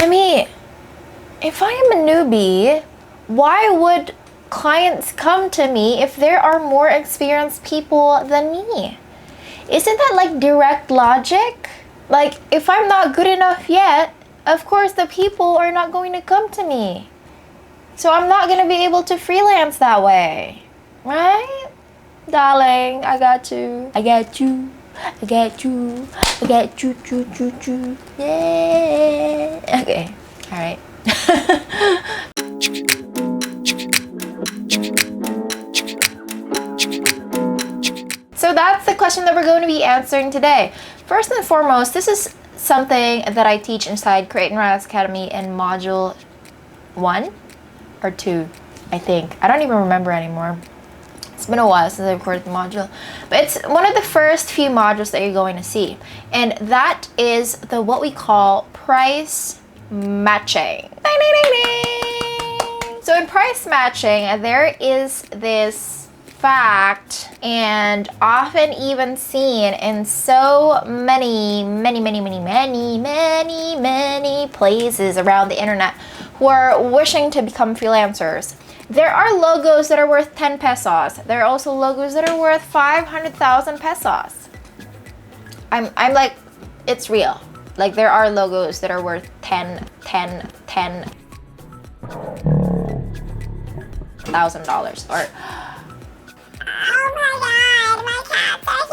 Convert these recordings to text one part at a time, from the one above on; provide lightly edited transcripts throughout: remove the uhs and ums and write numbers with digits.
Demi, if I am a newbie, why would clients come to me if there are more experienced people than me? Isn't that like direct logic? Like, if I'm not good enough yet, of course the people are not going to come to me. So I'm not going to be able to freelance that way. Right? Darling, I got you. I got you. I got you. I got you. Choo, choo, choo. Yeah. Okay. All right. So that's the question that we're going to be answering today. First and foremost, this is something that I teach inside Create and Rise Academy in module 1 or 2, I think. I don't even remember anymore. It's been a while since I recorded the module. But it's one of the first few modules that you're going to see. And that is the what we call price matching. Ding, ding, ding, ding. So in price matching, there is this fact, and often even seen in so many places around the internet who are wishing to become freelancers. There are logos that are worth 10 pesos. There are also logos that are worth 500,000 pesos. I'm like, it's real. Like, there are logos that are worth 10,000 dollars, or oh my god, my cats are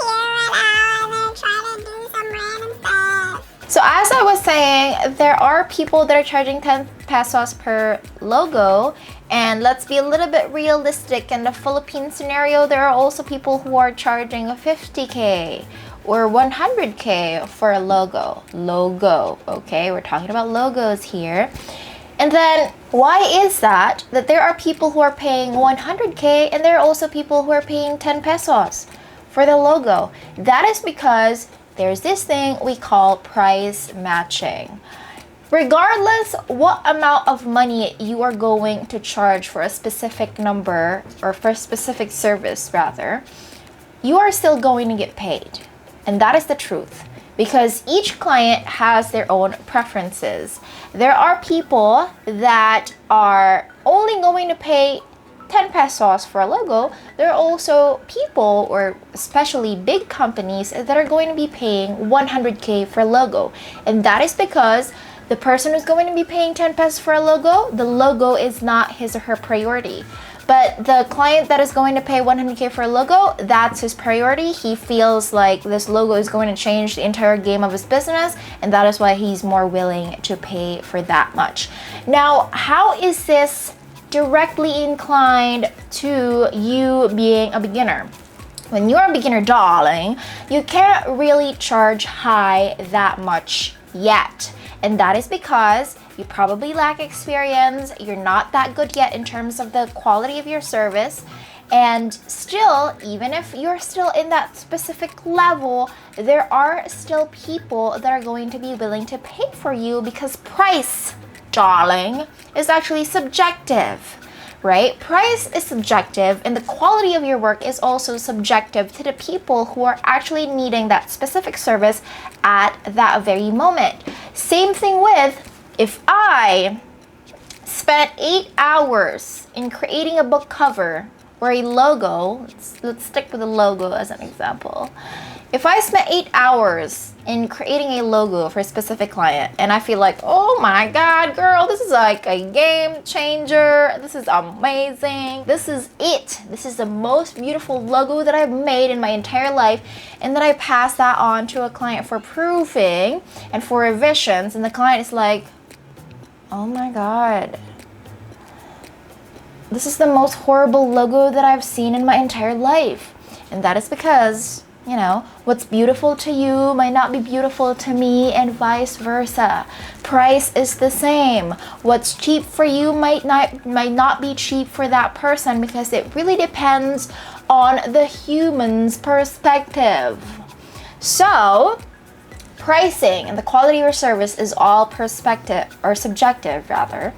here and they're trying to do some random stuff. So as I was saying, there are people that are charging 10 pesos per logo, and let's be a little bit realistic. In the Philippine scenario, there are also people who are charging 50k or 100k for a logo. Okay, we're talking about logos here. And then why is that there are people who are paying 100k and there are also people who are paying 10 pesos for the logo? That is because there's this thing we call price matching. Regardless what amount of money you are going to charge for a specific number, or for a specific service rather, you are still going to get paid. And that is the truth, because each client has their own preferences. There are people that are only going to pay 10 pesos for a logo. There are also people, or especially big companies, that are going to be paying 100k for a logo. And that is because the person who's going to be paying 10 pesos for a logo, the logo is not his or her priority. But the client that is going to pay 100k for a logo, that's his priority. He feels like this logo is going to change the entire game of his business, and that is why he's more willing to pay for that much. Now, how is this directly inclined to you being a beginner? When you're a beginner, darling, you can't really charge high that much yet. And that is because you probably lack experience, you're not that good yet in terms of the quality of your service, and still, even if you're still in that specific level, there are still people that are going to be willing to pay for you, because price, darling, is actually subjective. Right? Price is subjective, and the quality of your work is also subjective to the people who are actually needing that specific service at that very moment. Same thing with, if I spent 8 hours in creating a book cover or a logo, let's stick with a logo as an example. If I spent 8 hours in creating a logo for a specific client, and I feel like, oh my god, girl, this is like a game changer, this is amazing, this is it, this is the most beautiful logo that I've made in my entire life, and then I pass that on to a client for proofing and for revisions, and the client is like, oh my god, this is the most horrible logo that I've seen in my entire life. And that is because, you know, what's beautiful to you might not be beautiful to me, and vice versa. Price is the same. What's cheap for you might not be cheap for that person, because it really depends on the human's perspective. So pricing and the quality of your service is all perspective or subjective rather.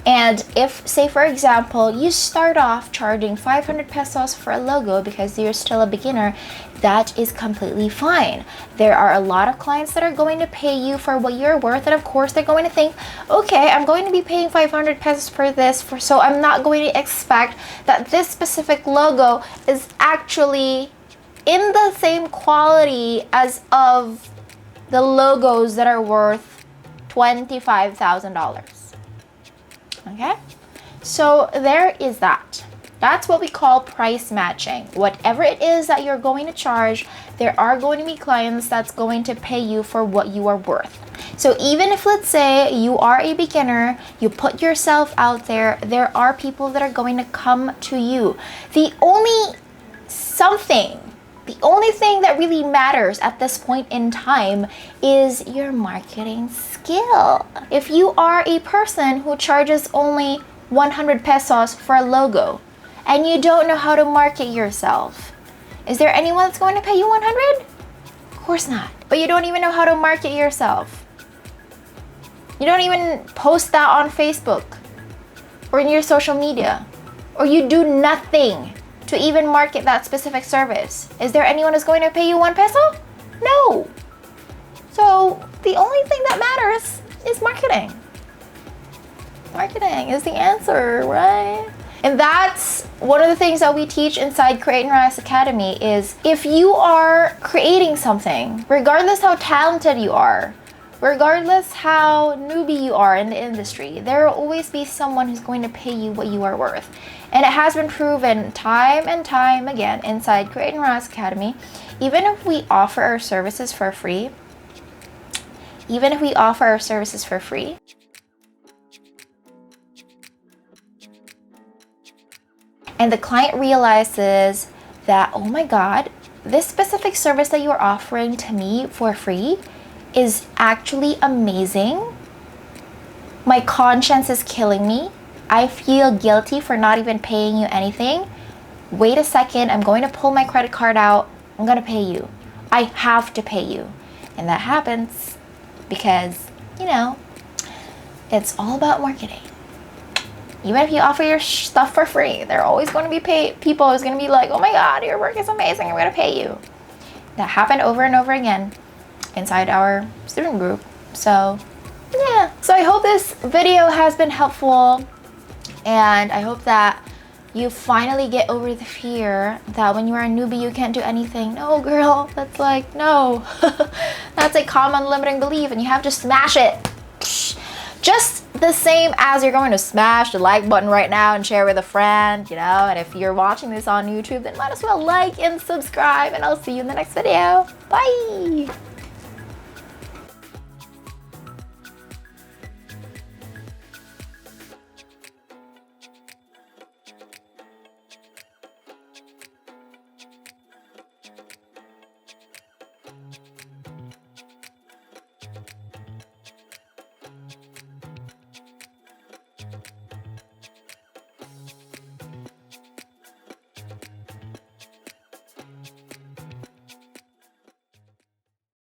And if, say for example, you start off charging 500 pesos for a logo because you're still a beginner, that is completely fine. There are a lot of clients that are going to pay you for what you're worth, and of course they're going to think, okay, I'm going to be paying 500 pesos for this, so I'm not going to expect that this specific logo is actually in the same quality as of the logos that are worth $25,000. Okay, so there is that. That's what we call price matching. Whatever it is that you're going to charge, there are going to be clients that's going to pay you for what you are worth. So even if, let's say, you are a beginner, you put yourself out there, there are people that are going to come to you. The only thing that really matters at this point in time is your marketing skill. If you are a person who charges only 100 pesos for a logo and you don't know how to market yourself, is there anyone that's going to pay you 100? Of course not. But you don't even know how to market yourself. You don't even post that on Facebook or in your social media, or you do nothing to even market that specific service. Is there anyone who's going to pay you 1 peso? No. So the only thing that matters is marketing. Marketing is the answer, right? And that's one of the things that we teach inside Create and Rise Academy is if you are creating something, regardless how talented you are, regardless how newbie you are in the industry, there will always be someone who's going to pay you what you are worth. And it has been proven time and time again inside Create and Rise Academy, even if we offer our services for free, and the client realizes that, oh my God, this specific service that you're offering to me for free is actually amazing. My conscience is killing me. I feel guilty for not even paying you anything. Wait a second, I'm going to pull my credit card out. I'm going to pay you. I have to pay you. And that happens because, you know, it's all about marketing. Even if you offer your stuff for free, there are always going to be people who's going to be like, oh my God, your work is amazing, I'm going to pay you. That happened over and over again inside our student group. So yeah, so I hope this video has been helpful, and I hope that you finally get over the fear that when you are a newbie you can't do anything. No girl, that's like, no. That's a common limiting belief, and you have to smash it. Just the same as you're going to smash the like button right now and share with a friend, you know. And if you're watching this on YouTube, then might as well like and subscribe, and I'll see you in the next video. Bye.